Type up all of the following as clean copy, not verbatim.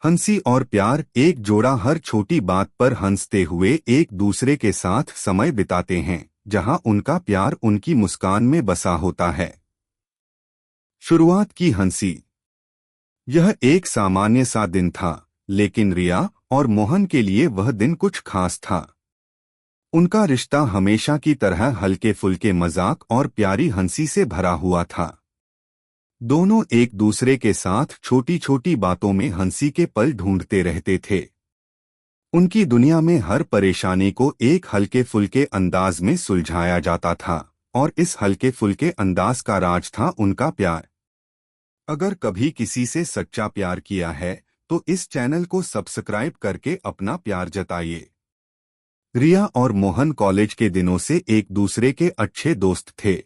हंसी और प्यार एक जोड़ा हर छोटी बात पर हंसते हुए एक दूसरे के साथ समय बिताते हैं, जहां उनका प्यार उनकी मुस्कान में बसा होता है। शुरुआत की हंसी। यह एक सामान्य सा दिन था, लेकिन रिया और मोहन के लिए वह दिन कुछ खास था। उनका रिश्ता हमेशा की तरह हल्के फुल्के मजाक और प्यारी हंसी से भरा हुआ था। दोनों एक दूसरे के साथ छोटी छोटी बातों में हंसी के पल ढूंढते रहते थे। उनकी दुनिया में हर परेशानी को एक हल्के फुल्के अंदाज में सुलझाया जाता था, और इस हल्के फुल्के अंदाज का राज था उनका प्यार। अगर कभी किसी से सच्चा प्यार किया है तो इस चैनल को सब्सक्राइब करके अपना प्यार जताइए। रिया और मोहन कॉलेज के दिनों से एक दूसरे के अच्छे दोस्त थे।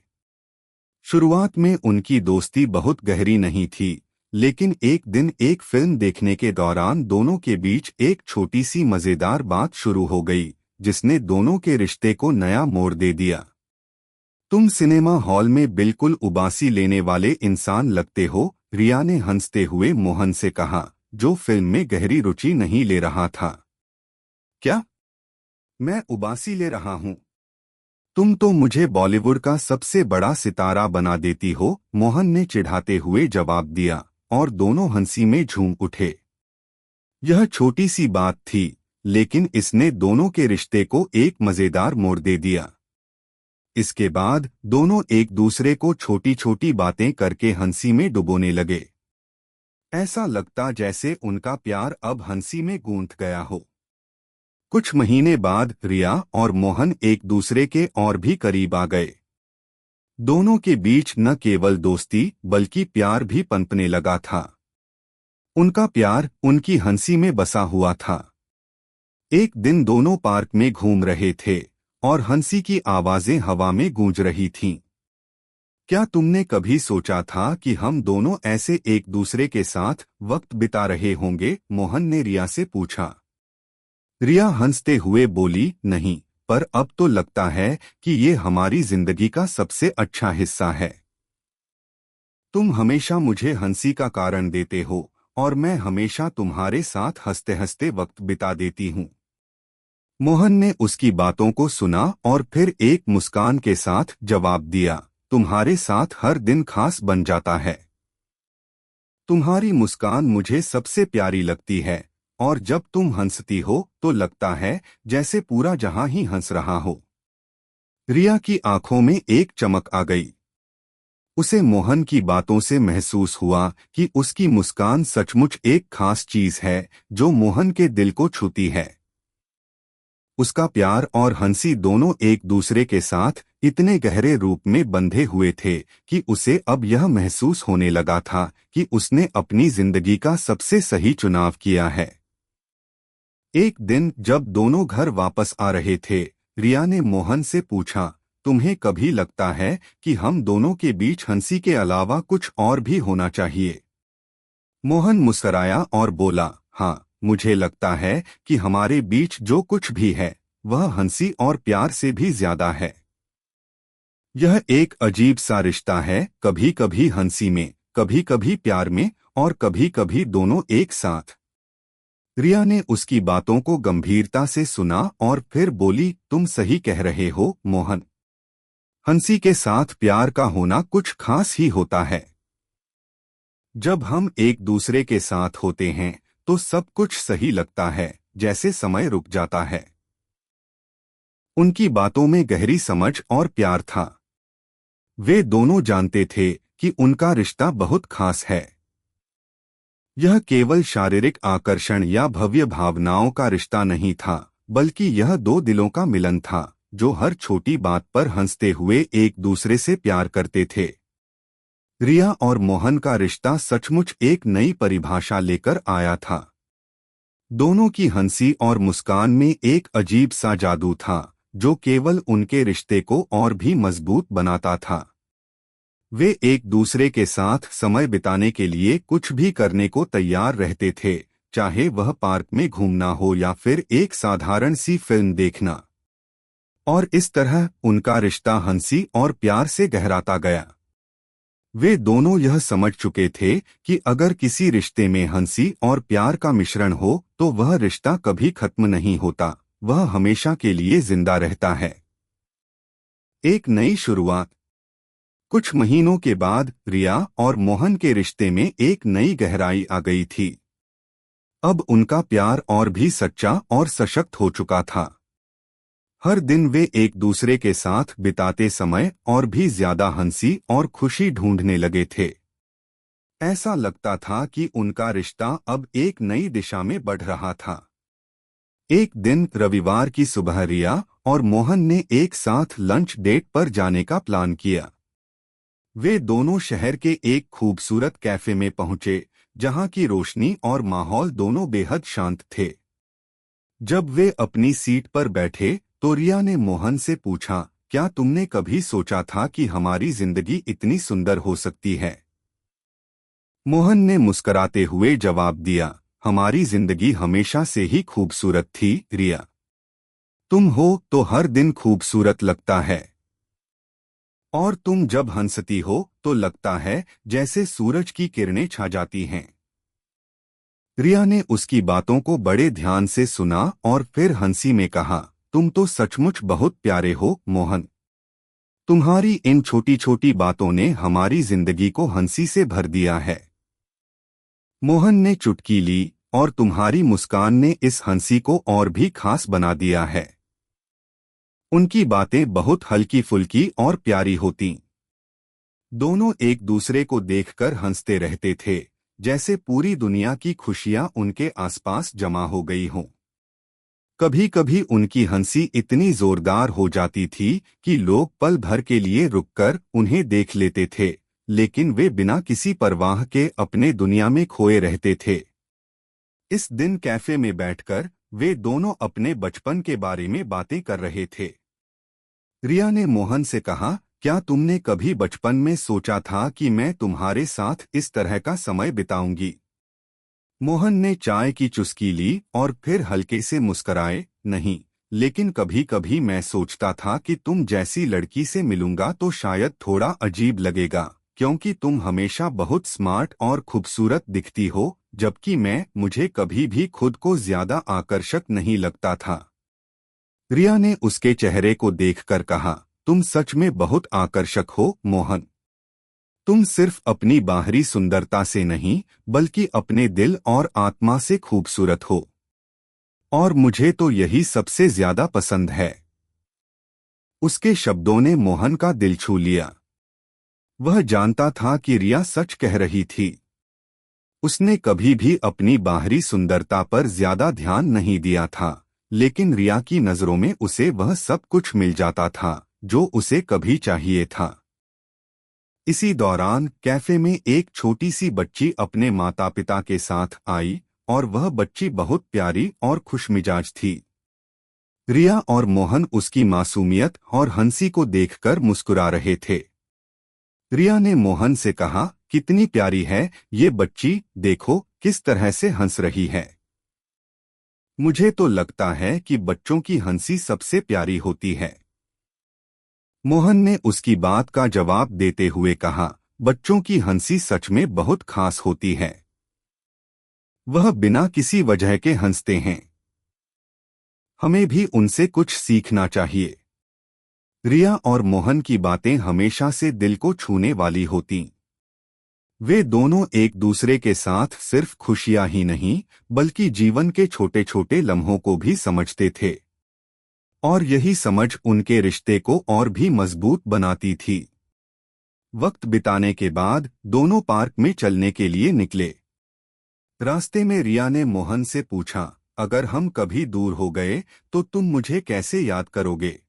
शुरुआत में उनकी दोस्ती बहुत गहरी नहीं थी, लेकिन एक दिन एक फिल्म देखने के दौरान दोनों के बीच एक छोटी सी मजेदार बात शुरू हो गई, जिसने दोनों के रिश्ते को नया मोड़ दे दिया। तुम सिनेमा हॉल में बिल्कुल उबासी लेने वाले इंसान लगते हो, रिया ने हंसते हुए मोहन से कहा, जो फिल्म में गहरी रुचि नहीं ले रहा था। क्या मैं उबासी ले रहा हूँ? तुम तो मुझे बॉलीवुड का सबसे बड़ा सितारा बना देती हो, मोहन ने चिढ़ाते हुए जवाब दिया, और दोनों हंसी में झूम उठे। यह छोटी सी बात थी, लेकिन इसने दोनों के रिश्ते को एक मजेदार मोड़ दे दिया। इसके बाद दोनों एक दूसरे को छोटी छोटी बातें करके हंसी में डुबोने लगे। ऐसा लगता जैसे उनका प्यार अब हंसी में गूंथ गया हो। कुछ महीने बाद रिया और मोहन एक दूसरे के और भी करीब आ गए। दोनों के बीच न केवल दोस्ती बल्कि प्यार भी पनपने लगा था। उनका प्यार उनकी हंसी में बसा हुआ था। एक दिन दोनों पार्क में घूम रहे थे और हंसी की आवाजें हवा में गूंज रही थीं। क्या तुमने कभी सोचा था कि हम दोनों ऐसे एक दूसरे के साथ वक्त बिता रहे होंगे? मोहन ने रिया से पूछा। रिया हंसते हुए बोली, नहीं, पर अब तो लगता है कि ये हमारी जिंदगी का सबसे अच्छा हिस्सा है। तुम हमेशा मुझे हंसी का कारण देते हो और मैं हमेशा तुम्हारे साथ हंसते हंसते वक्त बिता देती हूँ। मोहन ने उसकी बातों को सुना और फिर एक मुस्कान के साथ जवाब दिया, तुम्हारे साथ हर दिन खास बन जाता है। तुम्हारी मुस्कान मुझे सबसे प्यारी लगती है, और जब तुम हंसती हो तो लगता है जैसे पूरा जहां ही हंस रहा हो। रिया की आंखों में एक चमक आ गई। उसे मोहन की बातों से महसूस हुआ कि उसकी मुस्कान सचमुच एक खास चीज है जो मोहन के दिल को छूती है। उसका प्यार और हंसी दोनों एक दूसरे के साथ इतने गहरे रूप में बंधे हुए थे कि उसे अब यह महसूस होने लगा था कि उसने अपनी जिंदगी का सबसे सही चुनाव किया है। एक दिन जब दोनों घर वापस आ रहे थे, रिया ने मोहन से पूछा, तुम्हें कभी लगता है कि हम दोनों के बीच हंसी के अलावा कुछ और भी होना चाहिए? मोहन मुस्कराया और बोला, हाँ, मुझे लगता है कि हमारे बीच जो कुछ भी है वह हंसी और प्यार से भी ज्यादा है। यह एक अजीब सा रिश्ता है, कभी कभी हंसी में, कभी कभी प्यार में, और कभी कभी दोनों एक साथ। रिया ने उसकी बातों को गंभीरता से सुना और फिर बोली, तुम सही कह रहे हो मोहन। हंसी के साथ प्यार का होना कुछ खास ही होता है। जब हम एक दूसरे के साथ होते हैं तो सब कुछ सही लगता है, जैसे समय रुक जाता है। उनकी बातों में गहरी समझ और प्यार था। वे दोनों जानते थे कि उनका रिश्ता बहुत खास है। यह केवल शारीरिक आकर्षण या भव्य भावनाओं का रिश्ता नहीं था, बल्कि यह दो दिलों का मिलन था जो हर छोटी बात पर हंसते हुए एक दूसरे से प्यार करते थे। रिया और मोहन का रिश्ता सचमुच एक नई परिभाषा लेकर आया था। दोनों की हंसी और मुस्कान में एक अजीब सा जादू था जो केवल उनके रिश्ते को और भी मजबूत बनाता था। वे एक दूसरे के साथ समय बिताने के लिए कुछ भी करने को तैयार रहते थे, चाहे वह पार्क में घूमना हो या फिर एक साधारण सी फिल्म देखना। और इस तरह उनका रिश्ता हंसी और प्यार से गहराता गया। वे दोनों यह समझ चुके थे कि अगर किसी रिश्ते में हंसी और प्यार का मिश्रण हो तो वह रिश्ता कभी खत्म नहीं होता, वह हमेशा के लिए जिंदा रहता है। एक नई शुरुआत। कुछ महीनों के बाद रिया और मोहन के रिश्ते में एक नई गहराई आ गई थी। अब उनका प्यार और भी सच्चा और सशक्त हो चुका था। हर दिन वे एक दूसरे के साथ बिताते समय और भी ज्यादा हंसी और खुशी ढूंढने लगे थे। ऐसा लगता था कि उनका रिश्ता अब एक नई दिशा में बढ़ रहा था। एक दिन रविवार की सुबह रिया और मोहन ने एक साथ लंच डेट पर जाने का प्लान किया। वे दोनों शहर के एक खूबसूरत कैफे में पहुंचे, जहां की रोशनी और माहौल दोनों बेहद शांत थे। जब वे अपनी सीट पर बैठे तो रिया ने मोहन से पूछा, क्या तुमने कभी सोचा था कि हमारी जिंदगी इतनी सुंदर हो सकती है? मोहन ने मुस्कुराते हुए जवाब दिया, हमारी जिंदगी हमेशा से ही खूबसूरत थी रिया। तुम हो तो हर दिन खूबसूरत लगता है। और तुम जब हंसती हो तो लगता है जैसे सूरज की किरणें छा जाती हैं। रिया ने उसकी बातों को बड़े ध्यान से सुना और फिर हंसी में कहा, तुम तो सचमुच बहुत प्यारे हो मोहन। तुम्हारी इन छोटी छोटी बातों ने हमारी जिंदगी को हंसी से भर दिया है। मोहन ने चुटकी ली और तुम्हारी मुस्कान ने इस हंसी को और भी खास बना दिया है। उनकी बातें बहुत हल्की फुल्की और प्यारी होती। दोनों एक दूसरे को देखकर हंसते रहते थे, जैसे पूरी दुनिया की खुशियां उनके आसपास जमा हो गई हों। कभी कभी उनकी हंसी इतनी जोरदार हो जाती थी कि लोग पल भर के लिए रुककर उन्हें देख लेते थे, लेकिन वे बिना किसी परवाह के अपने दुनिया में खोए रहते थे। इस दिन कैफे में बैठकर वे दोनों अपने बचपन के बारे में बातें कर रहे थे। रिया ने मोहन से कहा, क्या तुमने कभी बचपन में सोचा था कि मैं तुम्हारे साथ इस तरह का समय बिताऊंगी? मोहन ने चाय की चुस्की ली और फिर हल्के से मुस्कराए, नहीं, लेकिन कभी कभी मैं सोचता था कि तुम जैसी लड़की से मिलूंगा तो शायद थोड़ा अजीब लगेगा, क्योंकि तुम हमेशा बहुत स्मार्ट और खूबसूरत दिखती हो, जबकि मुझे कभी भी खुद को ज्यादा आकर्षक नहीं लगता था। रिया ने उसके चेहरे को देखकर कहा, तुम सच में बहुत आकर्षक हो मोहन। तुम सिर्फ अपनी बाहरी सुंदरता से नहीं, बल्कि अपने दिल और आत्मा से खूबसूरत हो। और मुझे तो यही सबसे ज्यादा पसंद है। उसके शब्दों ने मोहन का दिल छू लिया। वह जानता था कि रिया सच कह रही थी। उसने कभी भी अपनी बाहरी सुंदरता पर ज्यादा ध्यान नहीं दिया था, लेकिन रिया की नजरों में उसे वह सब कुछ मिल जाता था जो उसे कभी चाहिए था। इसी दौरान कैफे में एक छोटी सी बच्ची अपने माता पिता के साथ आई और वह बच्ची बहुत प्यारी और खुशमिजाज थी। रिया और मोहन उसकी मासूमियत और हंसी को देखकर मुस्कुरा रहे थे। रिया ने मोहन से कहा, कितनी प्यारी है ये बच्ची, देखो किस तरह से हंस रही है। मुझे तो लगता है कि बच्चों की हंसी सबसे प्यारी होती है। मोहन ने उसकी बात का जवाब देते हुए कहा, बच्चों की हंसी सच में बहुत खास होती है। वह बिना किसी वजह के हंसते हैं। हमें भी उनसे कुछ सीखना चाहिए। रिया और मोहन की बातें हमेशा से दिल को छूने वाली होती। वे दोनों एक दूसरे के साथ सिर्फ खुशियां ही नहीं, बल्कि जीवन के छोटे छोटे लम्हों को भी समझते थे। और यही समझ उनके रिश्ते को और भी मजबूत बनाती थी। वक्त बिताने के बाद दोनों पार्क में चलने के लिए निकले। रास्ते में रिया ने मोहन से पूछा, अगर हम कभी दूर हो गए तो तुम मुझे कैसे याद करोगे?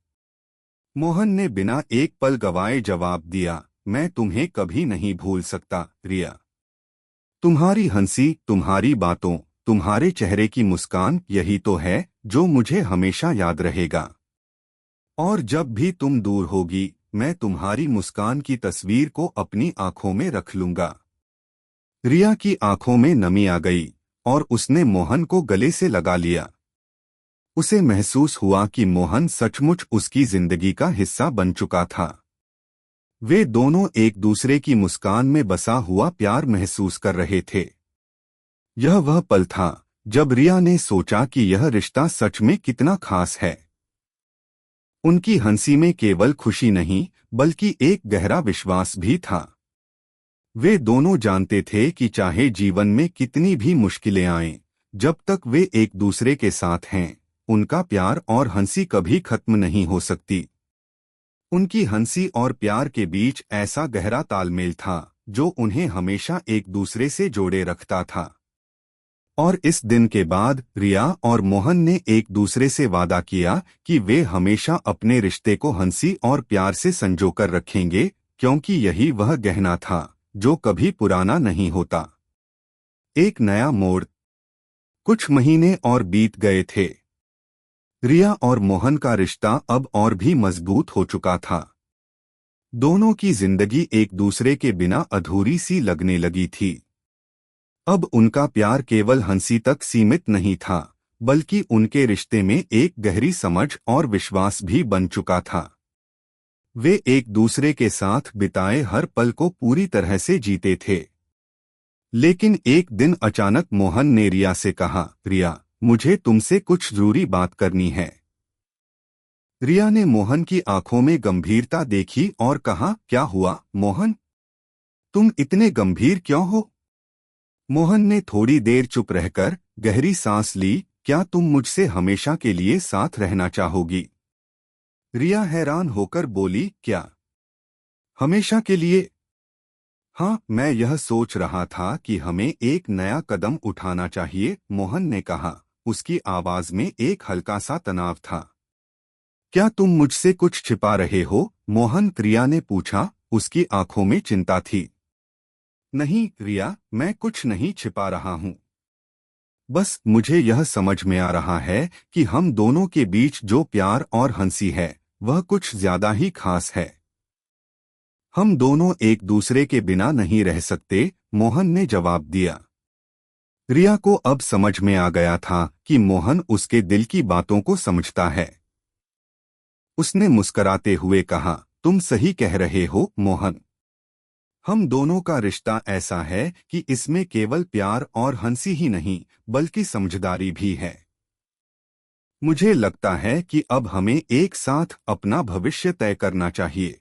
मोहन ने बिना एक पल गवाए जवाब दिया, मैं तुम्हें कभी नहीं भूल सकता रिया। तुम्हारी हंसी, तुम्हारी बातों, तुम्हारे चेहरे की मुस्कान, यही तो है जो मुझे हमेशा याद रहेगा। और जब भी तुम दूर होगी, मैं तुम्हारी मुस्कान की तस्वीर को अपनी आंखों में रख लूंगा। रिया की आंखों में नमी आ गई और उसने मोहन को गले से लगा लिया। उसे महसूस हुआ कि मोहन सचमुच उसकी जिंदगी का हिस्सा बन चुका था। वे दोनों एक दूसरे की मुस्कान में बसा हुआ प्यार महसूस कर रहे थे। यह वह पल था जब रिया ने सोचा कि यह रिश्ता सच में कितना खास है। उनकी हंसी में केवल खुशी नहीं बल्कि एक गहरा विश्वास भी था। वे दोनों जानते थे कि चाहे जीवन में कितनी भी मुश्किलें आएं, जब तक वे एक दूसरे के साथ हैं, उनका प्यार और हंसी कभी खत्म नहीं हो सकती। उनकी हंसी और प्यार के बीच ऐसा गहरा तालमेल था जो उन्हें हमेशा एक दूसरे से जोड़े रखता था। और इस दिन के बाद रिया और मोहन ने एक दूसरे से वादा किया कि वे हमेशा अपने रिश्ते को हंसी और प्यार से संजोकर रखेंगे, क्योंकि यही वह गहना था जो कभी पुराना नहीं होता। एक नया मोड़। कुछ महीने और बीत गए थे। रिया और मोहन का रिश्ता अब और भी मजबूत हो चुका था। दोनों की जिंदगी एक दूसरे के बिना अधूरी सी लगने लगी थी। अब उनका प्यार केवल हंसी तक सीमित नहीं था, बल्कि उनके रिश्ते में एक गहरी समझ और विश्वास भी बन चुका था। वे एक दूसरे के साथ बिताए हर पल को पूरी तरह से जीते थे। लेकिन एक दिन अचानक मोहन ने रिया से कहा, रिया, मुझे तुमसे कुछ जरूरी बात करनी है। रिया ने मोहन की आंखों में गंभीरता देखी और कहा, क्या हुआ मोहन? तुम इतने गंभीर क्यों हो? मोहन ने थोड़ी देर चुप रहकर गहरी सांस ली। क्या तुम मुझसे हमेशा के लिए साथ रहना चाहोगी? रिया हैरान होकर बोली, क्या हमेशा के लिए? हाँ, मैं यह सोच रहा था कि हमें एक नया कदम उठाना चाहिए, मोहन ने कहा। उसकी आवाज में एक हल्का सा तनाव था। क्या तुम मुझसे कुछ छिपा रहे हो? मोहन रिया ने पूछा। उसकी आंखों में चिंता थी। नहीं रिया, मैं कुछ नहीं छिपा रहा हूँ। बस मुझे यह समझ में आ रहा है कि हम दोनों के बीच जो प्यार और हंसी है वह कुछ ज्यादा ही खास है। हम दोनों एक दूसरे के बिना नहीं रह सकते, मोहन ने जवाब दिया। रिया को अब समझ में आ गया था कि मोहन उसके दिल की बातों को समझता है। उसने मुस्कराते हुए कहा, तुम सही कह रहे हो मोहन। हम दोनों का रिश्ता ऐसा है कि इसमें केवल प्यार और हंसी ही नहीं बल्कि समझदारी भी है। मुझे लगता है कि अब हमें एक साथ अपना भविष्य तय करना चाहिए।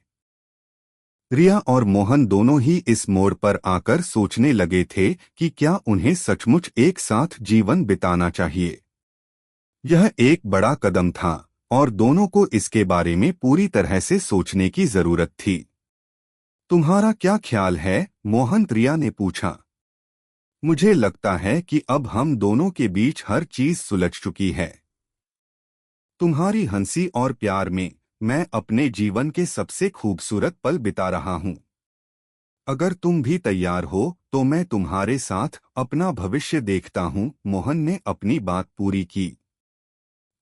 रिया और मोहन दोनों ही इस मोड़ पर आकर सोचने लगे थे कि क्या उन्हें सचमुच एक साथ जीवन बिताना चाहिए। यह एक बड़ा कदम था और दोनों को इसके बारे में पूरी तरह से सोचने की जरूरत थी। तुम्हारा क्या ख्याल है? मोहन रिया ने पूछा। मुझे लगता है कि अब हम दोनों के बीच हर चीज सुलझ चुकी है। तुम्हारी हंसी और प्यार में मैं अपने जीवन के सबसे खूबसूरत पल बिता रहा हूँ। अगर तुम भी तैयार हो तो मैं तुम्हारे साथ अपना भविष्य देखता हूँ, मोहन ने अपनी बात पूरी की।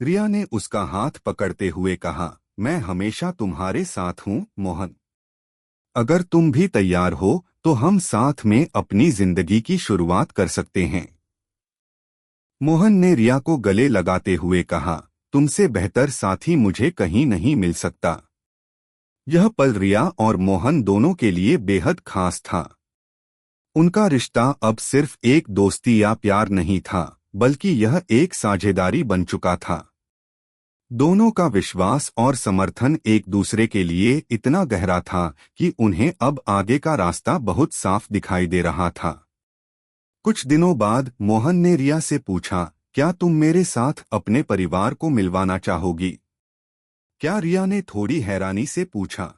रिया ने उसका हाथ पकड़ते हुए कहा, मैं हमेशा तुम्हारे साथ हूँ मोहन। अगर तुम भी तैयार हो तो हम साथ में अपनी जिंदगी की शुरुआत कर सकते हैं। मोहन ने रिया को गले लगाते हुए कहा, तुमसे बेहतर साथी मुझे कहीं नहीं मिल सकता। यह पल रिया और मोहन दोनों के लिए बेहद खास था। उनका रिश्ता अब सिर्फ एक दोस्ती या प्यार नहीं था, बल्कि यह एक साझेदारी बन चुका था। दोनों का विश्वास और समर्थन एक दूसरे के लिए इतना गहरा था कि उन्हें अब आगे का रास्ता बहुत साफ दिखाई दे रहा था। कुछ दिनों बाद मोहन ने रिया से पूछा, क्या तुम मेरे साथ अपने परिवार को मिलवाना चाहोगी? क्या? रिया ने थोड़ी हैरानी से पूछा।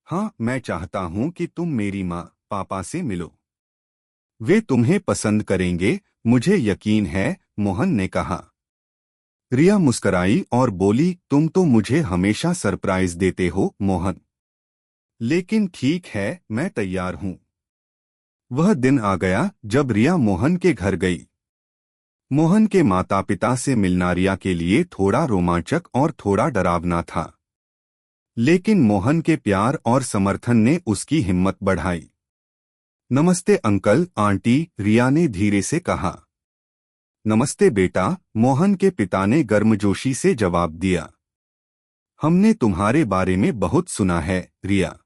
हाँ, मैं चाहता हूँ कि तुम मेरी माँ पापा से मिलो। वे तुम्हें पसंद करेंगे, मुझे यकीन है, मोहन ने कहा। रिया मुस्कराई और बोली, तुम तो मुझे हमेशा सरप्राइज देते हो मोहन। लेकिन ठीक है, मैं तैयार हूँ। वह दिन आ गया जब रिया मोहन के घर गई। मोहन के माता पिता से मिलना रिया के लिए थोड़ा रोमांचक और थोड़ा डरावना था। लेकिन मोहन के प्यार और समर्थन ने उसकी हिम्मत बढ़ाई। नमस्ते अंकल आंटी, रिया ने धीरे से कहा। नमस्ते बेटा, मोहन के पिता ने गर्मजोशी से जवाब दिया। हमने तुम्हारे बारे में बहुत सुना है रिया।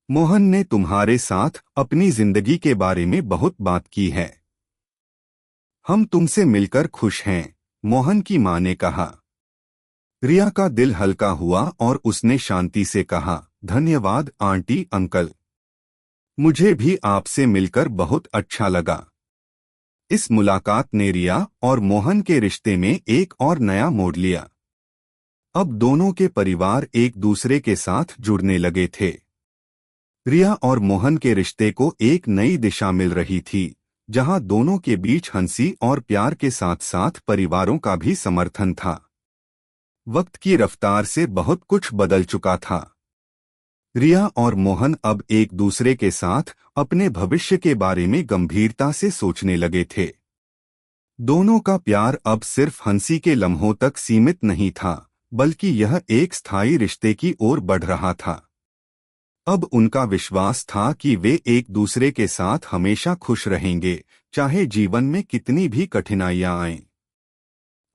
मोहन ने तुम्हारे साथ अपनी जिंदगी के बारे में बहुत बात की है। हम तुमसे मिलकर खुश हैं, मोहन की मां ने कहा। रिया का दिल हल्का हुआ और उसने शांति से कहा, धन्यवाद आंटी अंकल। मुझे भी आपसे मिलकर बहुत अच्छा लगा। इस मुलाकात ने रिया और मोहन के रिश्ते में एक और नया मोड़ लिया। अब दोनों के परिवार एक दूसरे के साथ जुड़ने लगे थे। रिया और मोहन के रिश्ते को एक नई दिशा मिल रही थी, जहां दोनों के बीच हंसी और प्यार के साथ साथ परिवारों का भी समर्थन था। वक्त की रफ्तार से बहुत कुछ बदल चुका था। रिया और मोहन अब एक दूसरे के साथ अपने भविष्य के बारे में गंभीरता से सोचने लगे थे। दोनों का प्यार अब सिर्फ हंसी के लम्हों तक सीमित नहीं था, बल्कि यह एक स्थायी रिश्ते की ओर बढ़ रहा था। अब उनका विश्वास था कि वे एक दूसरे के साथ हमेशा खुश रहेंगे, चाहे जीवन में कितनी भी कठिनाइयां आएं।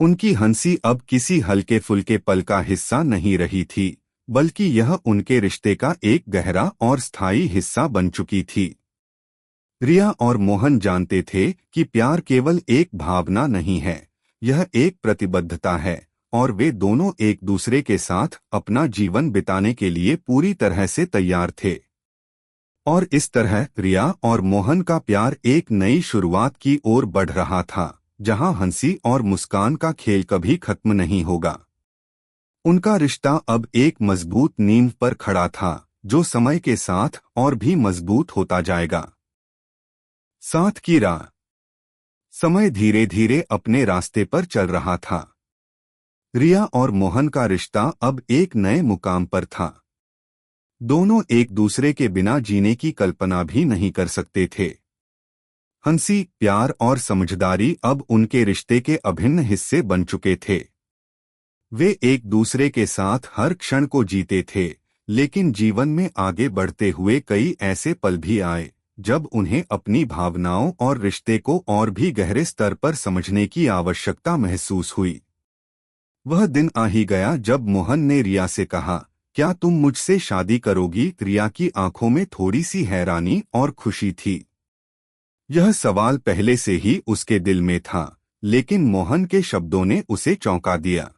उनकी हंसी अब किसी हल्के फुल्के पल का हिस्सा नहीं रही थी, बल्कि यह उनके रिश्ते का एक गहरा और स्थायी हिस्सा बन चुकी थी। रिया और मोहन जानते थे कि प्यार केवल एक भावना नहीं है, यह एक प्रतिबद्धता है, और वे दोनों एक दूसरे के साथ अपना जीवन बिताने के लिए पूरी तरह से तैयार थे। और इस तरह रिया और मोहन का प्यार एक नई शुरुआत की ओर बढ़ रहा था, जहां हंसी और मुस्कान का खेल कभी खत्म नहीं होगा। उनका रिश्ता अब एक मजबूत नींव पर खड़ा था, जो समय के साथ और भी मजबूत होता जाएगा। साथ की राह। समय धीरे धीरे अपने रास्ते पर चल रहा था। रिया और मोहन का रिश्ता अब एक नए मुकाम पर था। दोनों एक दूसरे के बिना जीने की कल्पना भी नहीं कर सकते थे। हंसी, प्यार और समझदारी अब उनके रिश्ते के अभिन्न हिस्से बन चुके थे। वे एक दूसरे के साथ हर क्षण को जीते थे, लेकिन जीवन में आगे बढ़ते हुए कई ऐसे पल भी आए, जब उन्हें अपनी भावनाओं और रिश्ते को और भी गहरे स्तर पर समझने की आवश्यकता महसूस हुई। वह दिन आ ही गया जब मोहन ने रिया से कहा, क्या तुम मुझसे शादी करोगी? रिया की आंखों में थोड़ी सी हैरानी और खुशी थी। यह सवाल पहले से ही उसके दिल में था, लेकिन मोहन के शब्दों ने उसे चौंका दिया।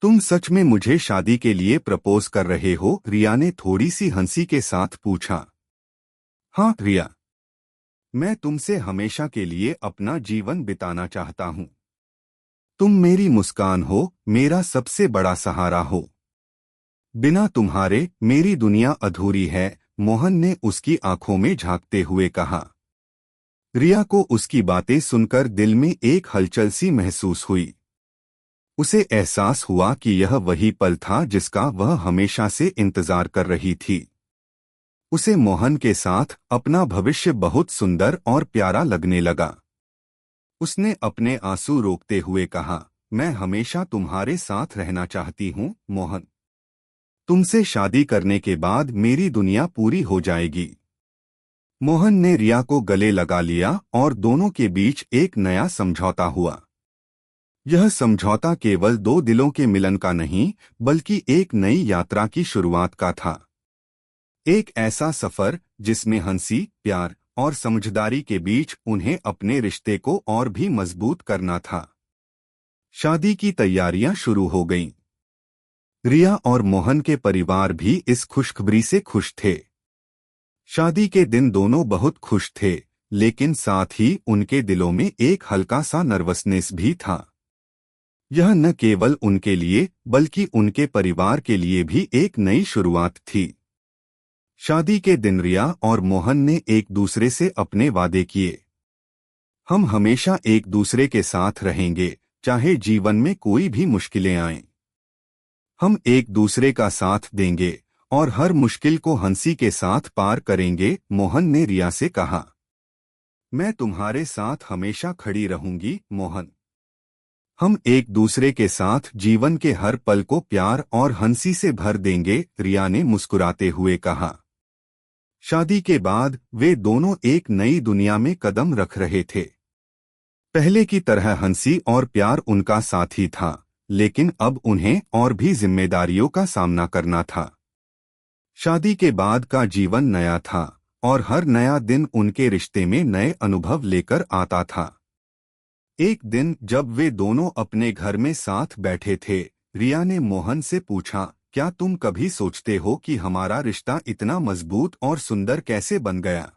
तुम सच में मुझे शादी के लिए प्रपोज कर रहे हो? रिया ने थोड़ी सी हंसी के साथ पूछा। हाँ रिया, मैं तुमसे हमेशा के लिए अपना जीवन बिताना चाहता हूँ। तुम मेरी मुस्कान हो, मेरा सबसे बड़ा सहारा हो। बिना तुम्हारे मेरी दुनिया अधूरी है, मोहन ने उसकी आंखों में झांकते हुए कहा। रिया को उसकी बातें सुनकर दिल में एक हलचल सी महसूस हुई। उसे एहसास हुआ कि यह वही पल था जिसका वह हमेशा से इंतजार कर रही थी। उसे मोहन के साथ अपना भविष्य बहुत सुंदर और प्यारा लगने लगा। उसने अपने आंसू रोकते हुए कहा, मैं हमेशा तुम्हारे साथ रहना चाहती हूँ मोहन। तुमसे शादी करने के बाद मेरी दुनिया पूरी हो जाएगी। मोहन ने रिया को गले लगा लिया और दोनों के बीच एक नया समझौता हुआ। यह समझौता केवल दो दिलों के मिलन का नहीं, बल्कि एक नई यात्रा की शुरुआत का था। एक ऐसा सफर जिसमें हंसी, प्यार और समझदारी के बीच उन्हें अपने रिश्ते को और भी मजबूत करना था। शादी की तैयारियां शुरू हो गईं। रिया और मोहन के परिवार भी इस खुशखबरी से खुश थे। शादी के दिन दोनों बहुत खुश थे, लेकिन साथ ही उनके दिलों में एक हल्का सा नर्वसनेस भी था। यह न केवल उनके लिए बल्कि उनके परिवार के लिए भी एक नई शुरुआत थी। शादी के दिन रिया और मोहन ने एक दूसरे से अपने वादे किए। हम हमेशा एक दूसरे के साथ रहेंगे, चाहे जीवन में कोई भी मुश्किलें आएं। हम एक दूसरे का साथ देंगे और हर मुश्किल को हंसी के साथ पार करेंगे, मोहन ने रिया से कहा। मैं तुम्हारे साथ हमेशा खड़ी रहूंगी मोहन। हम एक दूसरे के साथ जीवन के हर पल को प्यार और हंसी से भर देंगे, रिया ने मुस्कुराते हुए कहा। शादी के बाद वे दोनों एक नई दुनिया में कदम रख रहे थे। पहले की तरह हंसी और प्यार उनका साथी था, लेकिन अब उन्हें और भी जिम्मेदारियों का सामना करना था। शादी के बाद का जीवन नया था और हर नया दिन उनके रिश्ते में नए अनुभव लेकर आता था। एक दिन जब वे दोनों अपने घर में साथ बैठे थे, रिया ने मोहन से पूछा, क्या तुम कभी सोचते हो कि हमारा रिश्ता इतना मजबूत और सुंदर कैसे बन गया?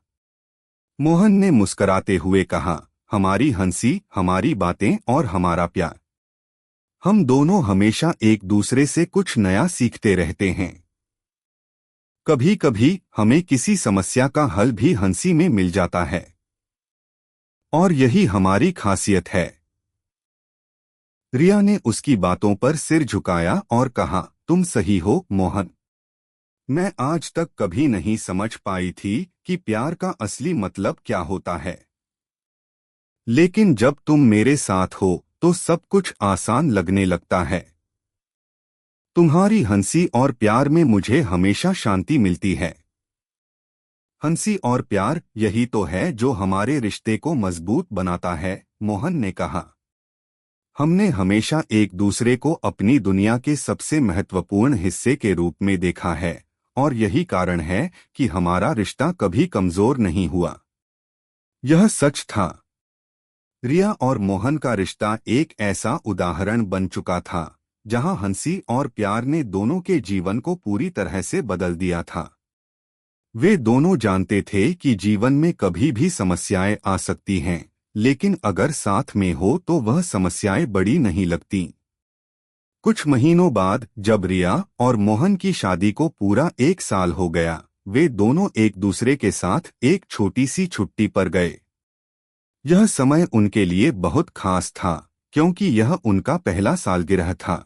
मोहन ने मुस्कुराते हुए कहा, हमारी हंसी, हमारी बातें और हमारा प्यार। हम दोनों हमेशा एक दूसरे से कुछ नया सीखते रहते हैं। कभी कभी हमें किसी समस्या का हल भी हंसी में मिल जाता है और यही हमारी खासियत है। रिया ने उसकी बातों पर सिर झुकाया और कहा, तुम सही हो मोहन। मैं आज तक कभी नहीं समझ पाई थी कि प्यार का असली मतलब क्या होता है, लेकिन जब तुम मेरे साथ हो तो सब कुछ आसान लगने लगता है। तुम्हारी हंसी और प्यार में मुझे हमेशा शांति मिलती है। हंसी और प्यार यही तो है जो हमारे रिश्ते को मजबूत बनाता है, मोहन ने कहा। हमने हमेशा एक दूसरे को अपनी दुनिया के सबसे महत्वपूर्ण हिस्से के रूप में देखा है और यही कारण है कि हमारा रिश्ता कभी कमजोर नहीं हुआ। यह सच था। रिया और मोहन का रिश्ता एक ऐसा उदाहरण बन चुका था जहां हंसी और प्यार ने दोनों के जीवन को पूरी तरह से बदल दिया था। वे दोनों जानते थे कि जीवन में कभी भी समस्याएं आ सकती हैं, लेकिन अगर साथ में हो तो वह समस्याएं बड़ी नहीं लगती। कुछ महीनों बाद जब रिया और मोहन की शादी को पूरा 1 साल हो गया, वे दोनों एक दूसरे के साथ एक छोटी सी छुट्टी पर गए। यह समय उनके लिए बहुत खास था क्योंकि यह उनका पहला सालगिरह था।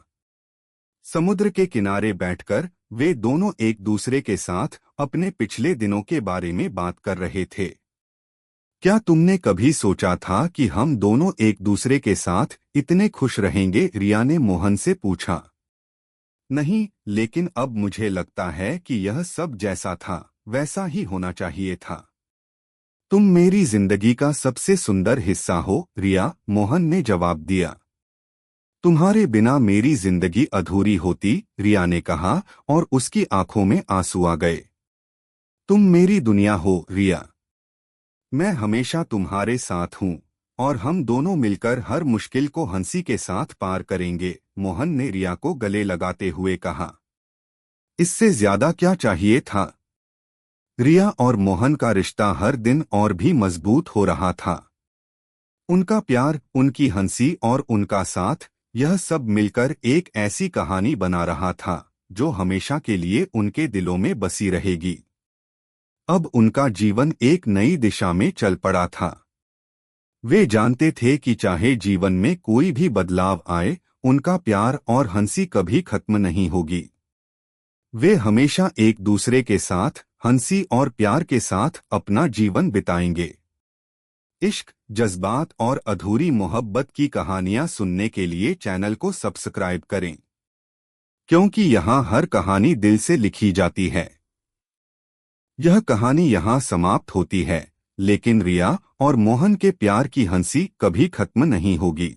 समुद्र के किनारे बैठकर वे दोनों एक दूसरे के साथ अपने पिछले दिनों के बारे में बात कर रहे थे। क्या तुमने कभी सोचा था कि हम दोनों एक दूसरे के साथ इतने खुश रहेंगे? रिया ने मोहन से पूछा। नहीं, लेकिन अब मुझे लगता है कि यह सब जैसा था वैसा ही होना चाहिए था। तुम मेरी जिंदगी का सबसे सुंदर हिस्सा हो, रिया, मोहन ने जवाब दिया। तुम्हारे बिना मेरी जिंदगी अधूरी होती, रिया ने कहा और उसकी आंखों में आंसू आ गए। तुम मेरी दुनिया हो, रिया। मैं हमेशा तुम्हारे साथ हूँ और हम दोनों मिलकर हर मुश्किल को हंसी के साथ पार करेंगे, मोहन ने रिया को गले लगाते हुए कहा। इससे ज्यादा क्या चाहिए था? रिया और मोहन का रिश्ता हर दिन और भी मजबूत हो रहा था। उनका प्यार, उनकी हंसी और उनका साथ, यह सब मिलकर एक ऐसी कहानी बना रहा था जो हमेशा के लिए उनके दिलों में बसी रहेगी। अब उनका जीवन एक नई दिशा में चल पड़ा था। वे जानते थे कि चाहे जीवन में कोई भी बदलाव आए, उनका प्यार और हंसी कभी खत्म नहीं होगी। वे हमेशा एक दूसरे के साथ हंसी और प्यार के साथ अपना जीवन बिताएंगे। इश्क, जज्बात और अधूरी मोहब्बत की कहानियां सुनने के लिए चैनल को सब्सक्राइब करें, क्योंकि यहाँ हर कहानी दिल से लिखी जाती है। यह कहानी यहाँ समाप्त होती है, लेकिन रिया और मोहन के प्यार की हंसी कभी खत्म नहीं होगी।